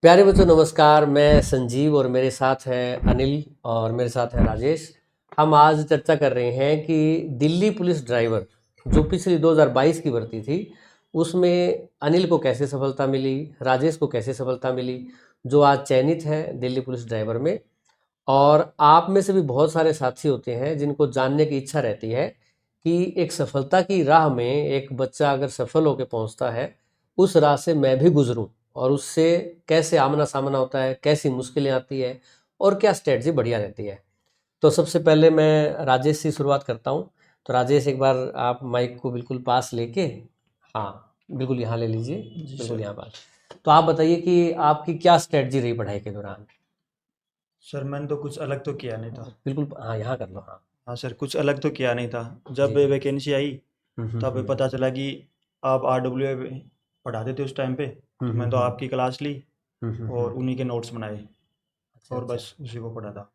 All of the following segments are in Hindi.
प्यारे बच्चों नमस्कार। मैं संजीव और मेरे साथ है अनिल और मेरे साथ है राजेश। हम आज चर्चा कर रहे हैं कि दिल्ली पुलिस ड्राइवर जो पिछली 2022 की भर्ती थी उसमें अनिल को कैसे सफलता मिली, राजेश को कैसे सफलता मिली, जो आज चयनित है दिल्ली पुलिस ड्राइवर में। और आप में से भी बहुत सारे साथी होते हैं जिनको जानने की इच्छा रहती है कि एक सफलता की राह में एक बच्चा अगर सफल होकर पहुंचता है, उस राह से मैं भी गुजरूं और उससे कैसे आमना सामना होता है, कैसी मुश्किलें आती है और क्या स्ट्रेटजी बढ़िया रहती है। तो सबसे पहले मैं राजेश से शुरुआत करता हूं। तो राजेश, एक बार आप माइक को बिल्कुल पास लेके, हाँ बिल्कुल यहाँ ले लीजिए, जी बिल्कुल सर। यहाँ पास। तो आप बताइए कि आपकी क्या स्ट्रेटजी रही पढ़ाई के दौरान। सर मैंने तो कुछ अलग तो किया नहीं था। बिल्कुल, हाँ यहाँ कर लो, हाँ। हाँ सर, कुछ अलग तो किया नहीं था। जब जी जी। वैकेंसी आई तब हम्म। पता चला कि आप RWA पढ़ाते थे उस टाइम पे, तो मैं तो हम्म। आपकी क्लास ली और हम्म। उन्हीं के नोट्स बनाए अच्छा और अच्छा। बस उसी को पढ़ा था।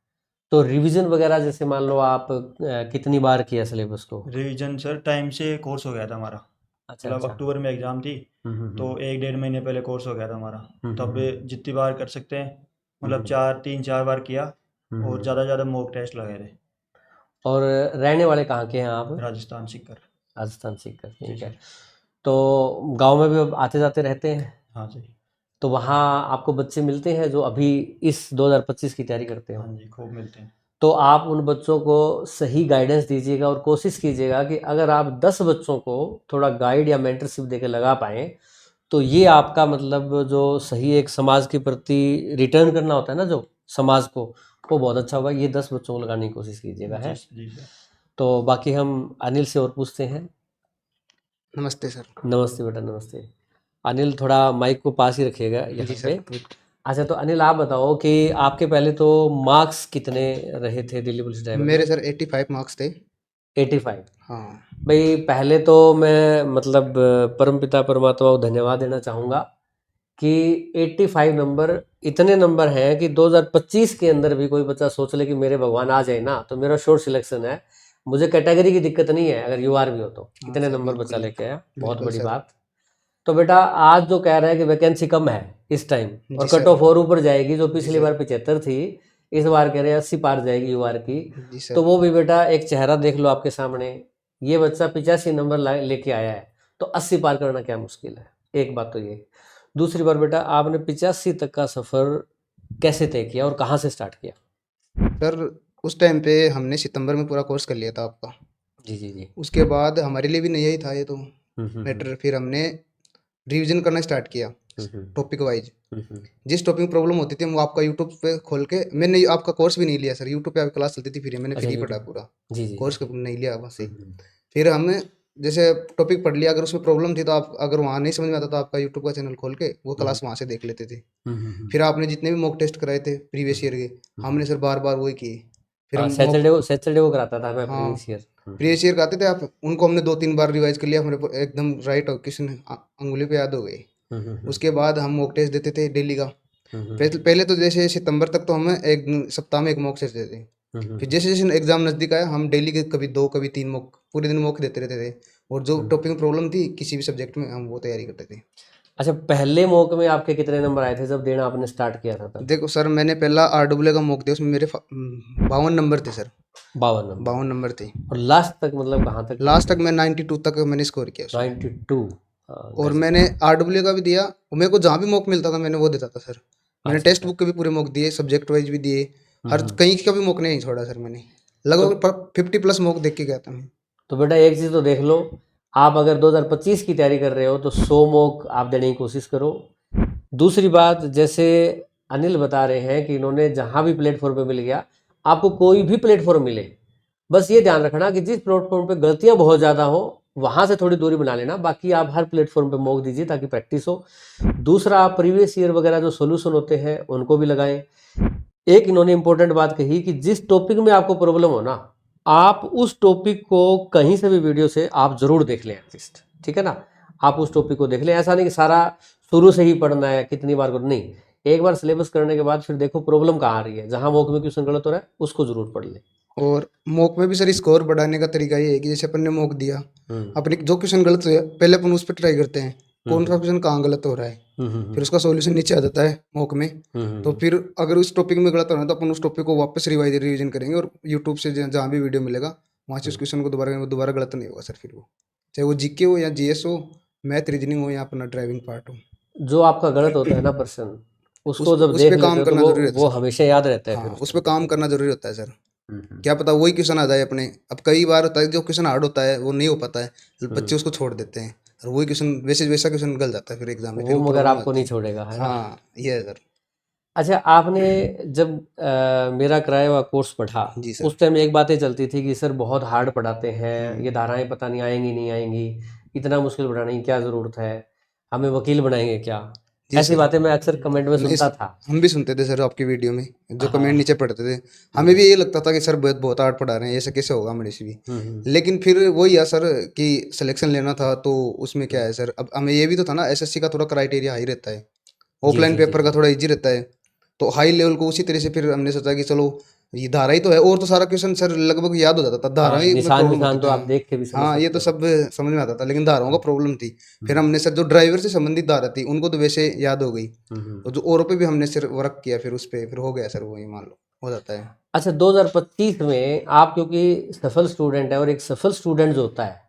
तो रिवीजन वगैरह जैसे मान लो आप कितनी बार किया सिलेबस को। रिवीजन सर टाइम से कोर्स हो गया था हमारा। अच्छा मतलब अच्छा। अक्टूबर में एग्ज़ाम थी, तो हम्म। 1 डेढ़ महीने पहले कोर्स हो गया था हमारा। तब हम्म। जितनी बार कर सकते हैं, मतलब हम्म। 3-4 बार किया और हम्म। ज़्यादा से ज़्यादा मॉक टेस्ट लगाए थे। और रहने वाले कहाँ के हैं आप। राजस्थान सीकर। राजस्थान सीकर, जी ठीक है। सर। तो गांव में भी अब आते जाते रहते हैं। हाँ जी। तो वहाँ आपको बच्चे मिलते हैं जो अभी इस 2025 की तैयारी करते हाँ हो। जी, खूब मिलते हैं। तो आप उन बच्चों को सही गाइडेंस दीजिएगा और कोशिश कीजिएगा कि अगर आप 10 बच्चों को थोड़ा गाइड या मेंटरशिप देकर लगा पाएँ, तो ये आपका मतलब जो सही एक समाज के प्रति रिटर्न करना होता है ना, जो समाज को, वो बहुत अच्छा होगा। ये 10 बच्चों को लगाने की कोशिश कीजिएगा, जी है। जी सर। तो बाकी हम अनिल से और पूछते हैं। नमस्ते सर। नमस्ते बेटा, नमस्ते। अनिल थोड़ा माइक को पास ही रखिएगा जी यहाँ सर, पे। बिल्कुल। अच्छा, तो अनिल आप बताओ कि आपके पहले तो मार्क्स कितने रहे थे दिल्ली पुलिस ड्राइवर में। मेरे सर 85 मार्क्स थे। 85। हाँ। भाई पहले तो मैं मतलब परमपिता परमात्मा को धन्यवाद देना चाहूँगा कि 85 नंबर इतने नंबर हैं कि 2025 के अंदर भी कोई बच्चा सोच ले कि मेरे भगवान आ जाए ना, तो मेरा शॉर्ट सिलेक्शन है। मुझे कैटेगरी की दिक्कत नहीं है, अगर यूआर भी हो तो हाँ इतने सर, नंबर बच्चा बिल्कुल। लेके आया, बहुत बिल्कुल बड़ी सर। बात। तो बेटा आज जो कह रहा है कि वैकेंसी कम है इस टाइम और जी कट सर। ऑफ और ऊपर जाएगी, जो जी पिछली सर। बार 75 थी इस बार कह रहे हैं 80 पार जाएगी यूआर की। जी तो सर। वो भी बेटा एक चेहरा देख लो आपके सामने, ये बच्चा 85 नंबर लेके आया है, तो 80 पार करना क्या मुश्किल है। एक बात तो ये। दूसरी बार बेटा, आपने 85 तक का सफ़र कैसे तय किया और कहाँ से स्टार्ट किया। सर उस टाइम पे हमने सितंबर में पूरा कोर्स कर लिया था आपका। जी जी जी। उसके बाद हमारे लिए भी नया ही था ये तो हम्म। मैटर। फिर हमने रिवीजन करना स्टार्ट किया हम्म। Topic wise. हम्म। जिस टॉपिक में प्रॉब्लम होती थी हम आपका यूट्यूब पे खोल के, मैंने आपका कोर्स भी नहीं लिया सर, यूट्यूब पे आपकी क्लास चलती थी, फ्री मैंने अच्छा, फ्री पढ़ा यूट्यूब। पूरा। जी जी जी। कोर्स नहीं लिया वहाँ से। हम्म। फिर हमने जैसे टॉपिक पढ़ लिया, अगर उसमें प्रॉब्लम थी तो आप अगर वहाँ नहीं समझ में आता तो आपका यूट्यूब का चैनल खोल के वो हम्म। क्लास वहाँ से देख लेते थे। हम्म। फिर आपने जितने भी मॉक टेस्ट कराए थे प्रीवियस ईयर के, हमने सर बार बार वही किए। फिर हाँ, हम मॉक, सैटरडे को कराता था मैं हाँ प्रीवियस ईयर। प्रीवियस ईयर का आते थे आप, उनको हमने 2-3 बार रिवाइज कर लिया, हमारे को एकदम राइट हो किसी ने अंगुली पे याद हो गए। उसके बाद हम मॉक टेस्ट देते थे डेली का। पहले पहले तो जैसे सितंबर तक तो हमें एक सप्ताह में एक मॉक टेस्ट देते थे। फिर जैसे जैसे एग्जाम नज़दीक आया हम डेली के कभी 2 कभी 3 मॉक, पूरे दिन मॉक देते रहते थे। और जो टॉपिक में प्रॉब्लम थी किसी भी सब्जेक्ट में हम वो तैयारी करते थे। अच्छा, पहले मौके में आपके कितने नंबर आए थे जब देना आपने स्टार्ट किया था तब। देखो सर, मैंने पहला RWA का मॉक दिया, उसमें मेरे 52 नंबर थे सर। 52 नंबर। 52 नंबर थे। और लास्ट तक मतलब कहाँ तक लास्ट पहुँचे। तक मैं 92 तक मैंने स्कोर किया उसमें। 92। और गजब। मैंने RWA का भी दिया, और मेरे को जहाँ भी मॉक मिलता था मैंने वो देता था सर। मैंने अच्छा टेक्स्ट अच्छा। बुक के भी पूरे मॉक दिए, सब्जेक्ट वाइज भी दिए। हर हम्म। कहीं का भी मॉक नहीं छोड़ा सर मैंने। तो लगभग 50+ मॉक देख के गया था मैं। तो बेटा एक चीज़ तो देख लो, आप अगर 2025 की तैयारी कर रहे हो तो 100 मॉक आप देने की कोशिश करो। दूसरी बात, जैसे अनिल बता रहे हैं कि इन्होंने जहाँ भी प्लेटफॉर्म पे मिल गया, आपको कोई भी प्लेटफॉर्म मिले, बस ये ध्यान रखना कि जिस प्लेटफॉर्म पे गलतियां बहुत ज़्यादा हो वहाँ से थोड़ी दूरी बना लेना, बाकी आप हर प्लेटफॉर्म पे मॉक दीजिए ताकि प्रैक्टिस हो। दूसरा, आप प्रीवियस ईयर वगैरह जो सोल्यूशन होते हैं उनको भी लगाएं। एक इन्होंने इंपॉर्टेंट बात कही कि जिस टॉपिक में आपको प्रॉब्लम हो ना, आप उस टॉपिक को कहीं से भी वीडियो से आप जरूर देख लें एटलीस्ट, ठीक है ना। आप उस टॉपिक को देख लें, ऐसा नहीं कि सारा शुरू से ही पढ़ना है, कितनी बार करो, नहीं। एक बार सिलेबस करने के बाद फिर देखो प्रॉब्लम कहाँ आ रही है, जहाँ मॉक में क्वेश्चन गलत हो रहा है उसको जरूर पढ़ लें। और मॉक में भी सर स्कोर बढ़ाने का तरीका ये है कि जैसे अपन ने मॉक दिया, हम्म। अपने जो क्वेश्चन गलत हुए पहले अपन उस पर ट्राई करते हैं। कौन सा क्वेश्चन कहाँ गलत हो रहा है, फिर उसका सॉल्यूशन नीचे आ जाता है मॉक में। तो फिर अगर उस टॉपिक में गलत हो रहा है तो अपन उस टॉपिक को वापस रिवीजन करेंगे, और यूट्यूब से जहाँ भी वीडियो मिलेगा वहाँ से उस क्वेश्चन को दोबारा गलत नहीं होगा सर। फिर वो चाहे वो जीके हो या जीएस हो, मैथ रीजनिंग हो या अपना ड्राइविंग पार्ट हो, जो आपका गलत होता है ना प्रश्न, उसको जब उस देख पे लेते काम हो तो करना वो जरूरी रहता वो है सर। हमेशा याद रहता है फिर हाँ, उस उस पे काम करना जरूरी होता है सर। हम्म, क्या पता वही क्वेश्चन आ जाए अपने। अब कई बार होता है जो क्वेश्चन हार्ड होता है वो नहीं हो पाता है, तो बच्चे उसको छोड़ देते हैं, और वही क्वेश्चन वैसा क्वेश्चन गल जाता है फिर एग्जाम में, फिर वो वो मगर प्रॉब्लम आपको आती नहीं है। छोड़ेगा, है ना। हाँ, ये है सर। अच्छा, आपने जब मेरा कराया हुआ कोर्स पढ़ा, जी सर। उस टाइम एक बातें चलती थी कि सर बहुत हार्ड पढ़ाते हैं, ये धाराएं पता नहीं आएंगी नहीं आएंगी, इतना मुश्किल पढ़ाने की क्या ज़रूरत है, हमें वकील बनाएंगे क्या। जी ऐसी सर। बातें मैं अक्सर कमेंट में नहीं सुनता था। हम भी सुनते थे सर आपकी वीडियो में, जो कमेंट हाँ। नीचे पढ़ते थे, हमें भी ये लगता था कि सर बहुत बहुत हार्ड पढ़ा रहे हैं, ऐसे कैसे होगा हमारे से भी। लेकिन फिर वही है सर कि सिलेक्शन लेना था, तो उसमें क्या है सर, अब हमें ये भी तो था ना, एसएससी का थोड़ा क्राइटेरिया हाई रहता है, जी ऑफलाइन जी जी पेपर का जी। थोड़ा इजी रहता है, तो हाई लेवल को उसी तरह से फिर हमने सोचा कि चलो ये धारा ही तो है, और तो सारा क्वेश्चन सर लगभग याद हो जाता था, धारा हाँ, ही में निशान प्रॉब्लम होती निशान थी। तो आप हाँ देख के भी समझ हाँ, ये सकते तो हो। सब समझ में आता था, लेकिन धाराओं का प्रॉब्लम थी। फिर हमने सर जो ड्राइवर से संबंधित धारा थी उनको तो वैसे याद हो गई, और जो औरों पे भी हमने सर वर्क किया, फिर उस पे फिर हो गया सर, वही मान लो हो जाता है। अच्छा, 2025 में आप क्योंकि सफल स्टूडेंट है, और एक सफल स्टूडेंट जो होता है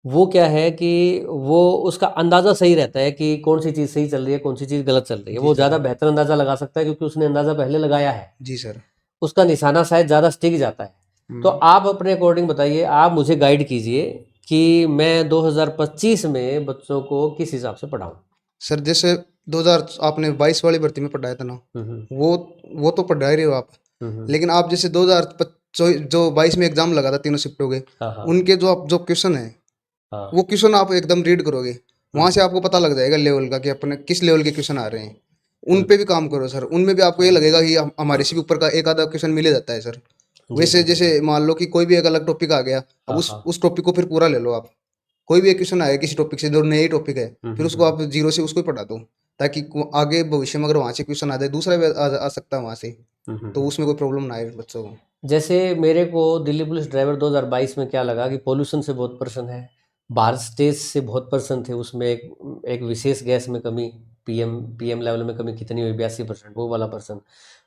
वो क्या है कि वो उसका अंदाज़ा सही रहता है कि कौन सी चीज़ सही चल रही है, कौन सी चीज़ गलत चल रही है। जी वो सर। ज़्यादा बेहतर अंदाज़ा लगा सकता है क्योंकि उसने अंदाज़ा पहले लगाया है, जी सर। उसका निशाना शायद ज़्यादा स्टिक जाता है। तो आप अपने अकॉर्डिंग बताइए, आप मुझे गाइड कीजिए कि मैं 2025 में बच्चों को किस हिसाब से पढ़ाऊँ। सर जैसे 2000 आपने 22 वाली भर्ती में पढ़ाया था ना, हम्म वो तो पढ़ा ही रहे हो आप। हम्म। लेकिन आप जैसे 2025 जो 22 में एग्जाम लगा था तीनों शिफ्टों के, हाँ हाँ उनके जो क्वेश्चन है, हाँ। वो क्वेश्चन आप एकदम रीड करोगे, वहां से आपको पता लग जाएगा लेवल का कि अपने किस लेवल के क्वेश्चन आ रहे हैं। उन पे भी काम करो सर, उनमें भी आपको ये लगेगा कि हमारे से भी ऊपर का एक आधा क्वेश्चन मिल ही जाता है सर। जी वैसे जी जी जैसे जी। मान लो कि कोई भी एक अलग टॉपिक आ गया, अब हाँ उस हाँ। उस टॉपिक को फिर पूरा ले लो आप। कोई भी एक क्वेश्चन आया किसी टॉपिक से जो नई टॉपिक है, फिर उसको आप जीरो से उसको ही पढ़ा दो, ताकि आगे भविष्य में अगर वहां से क्वेश्चन आ जाए, दूसरा भी आ सकता है वहां से, तो हम्म। उसमें कोई प्रॉब्लम ना आए बच्चों को। जैसे मेरे को दिल्ली पुलिस ड्राइवर 2022 में क्या लगा कि पोल्यूशन से बहुत पर्सन है, भारत स्टेज से बहुत पर्सन थे, उसमें एक एक विशेष गैस में कमी, पीएम लेवल में कमी कितनी हुई, 82%, वो वाला पर्सन।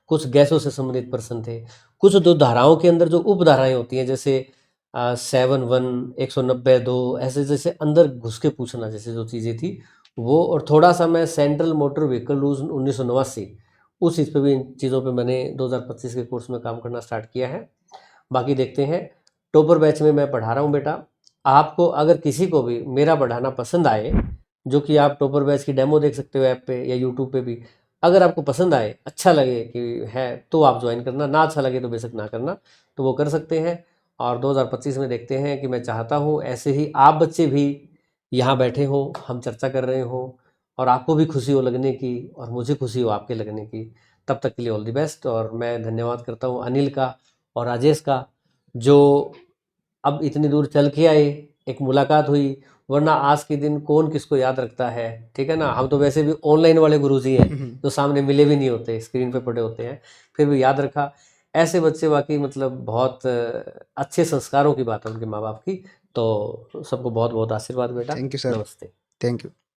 कुछ गैसों से संबंधित पर्सन थे। कुछ दो धाराओं के अंदर जो उप धाराएं होती हैं, जैसे 7(1), 190(2), ऐसे जैसे अंदर घुस के पूछना, जैसे जो चीज़ें थी वो। और थोड़ा सा मैं सेंट्रल मोटर व्हीकल रूल्स 1989, उस चीज़ पे भी, इन चीज़ों पे मैंने 2025 के कोर्स में काम करना स्टार्ट किया है। बाकी देखते हैं। टॉपर बैच में मैं पढ़ा रहा हूँ बेटा। आपको अगर किसी को भी मेरा पढ़ाना पसंद आए, जो कि आप टॉपर बैच की डेमो देख सकते हो ऐप पे या यूट्यूब पे भी, अगर आपको पसंद आए, अच्छा लगे कि है, तो आप ज्वाइन करना, ना अच्छा लगे तो बेशक ना करना, तो वो कर सकते हैं। और 2025 में देखते हैं कि मैं चाहता हूँ ऐसे ही आप बच्चे भी यहाँ बैठे हों, हम चर्चा कर रहे हों, और आपको भी खुशी हो लगने की और मुझे खुशी हो आपके लगने की। तब तक के लिए ऑल द बेस्ट। और मैं धन्यवाद करता हूँ अनिल का और राजेश का, जो अब इतनी दूर चल के आए, एक मुलाकात हुई, वरना आज के दिन कौन किसको याद रखता है, ठीक है ना। हम तो वैसे भी ऑनलाइन वाले गुरुजी हैं, जो सामने मिले भी नहीं होते, स्क्रीन पे पड़े होते हैं, फिर भी याद रखा। ऐसे बच्चे वाकई मतलब बहुत अच्छे संस्कारों की बात है उनके माँ बाप की। तो सबको बहुत बहुत आशीर्वाद बेटा। Thank you sir. नमस्ते। Thank you.